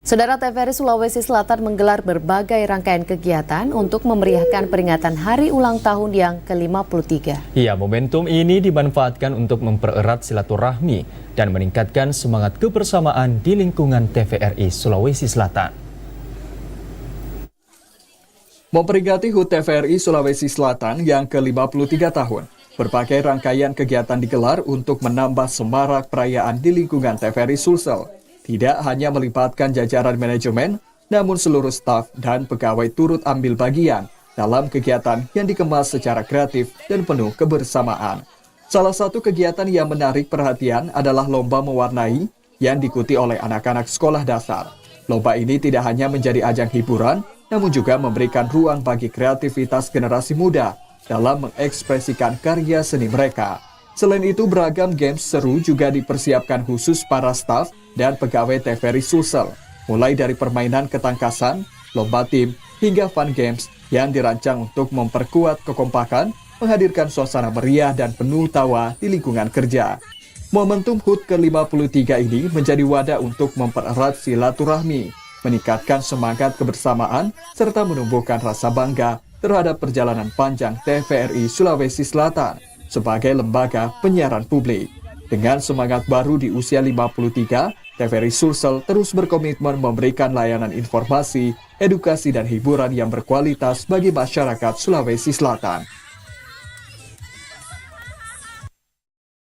Saudara, TVRI Sulawesi Selatan menggelar berbagai rangkaian kegiatan untuk memeriahkan peringatan Hari Ulang Tahun yang ke-53. Iya, momentum ini dimanfaatkan untuk mempererat silaturahmi dan meningkatkan semangat kebersamaan di lingkungan TVRI Sulawesi Selatan. Memperingati HUT TVRI Sulawesi Selatan yang ke-53 tahun, berbagai rangkaian kegiatan digelar untuk menambah semarak perayaan di lingkungan TVRI Sulsel. Tidak hanya melibatkan jajaran manajemen, namun seluruh staf dan pegawai turut ambil bagian dalam kegiatan yang dikemas secara kreatif dan penuh kebersamaan. Salah satu kegiatan yang menarik perhatian adalah lomba mewarnai yang diikuti oleh anak-anak sekolah dasar. Lomba ini tidak hanya menjadi ajang hiburan, namun juga memberikan ruang bagi kreativitas generasi muda dalam mengekspresikan karya seni mereka. Selain itu, beragam games seru juga dipersiapkan khusus para staf dan pegawai TVRI Sulsel, mulai dari permainan ketangkasan, lomba tim, hingga fun games yang dirancang untuk memperkuat kekompakan, menghadirkan suasana meriah dan penuh tawa di lingkungan kerja. Momentum HUT ke-53 ini menjadi wadah untuk mempererat silaturahmi, meningkatkan semangat kebersamaan, serta menumbuhkan rasa bangga terhadap perjalanan panjang TVRI Sulawesi Selatan sebagai lembaga penyiaran publik. Dengan semangat baru di usia 53, TVRI Sulsel terus berkomitmen memberikan layanan informasi, edukasi, dan hiburan yang berkualitas bagi masyarakat Sulawesi Selatan.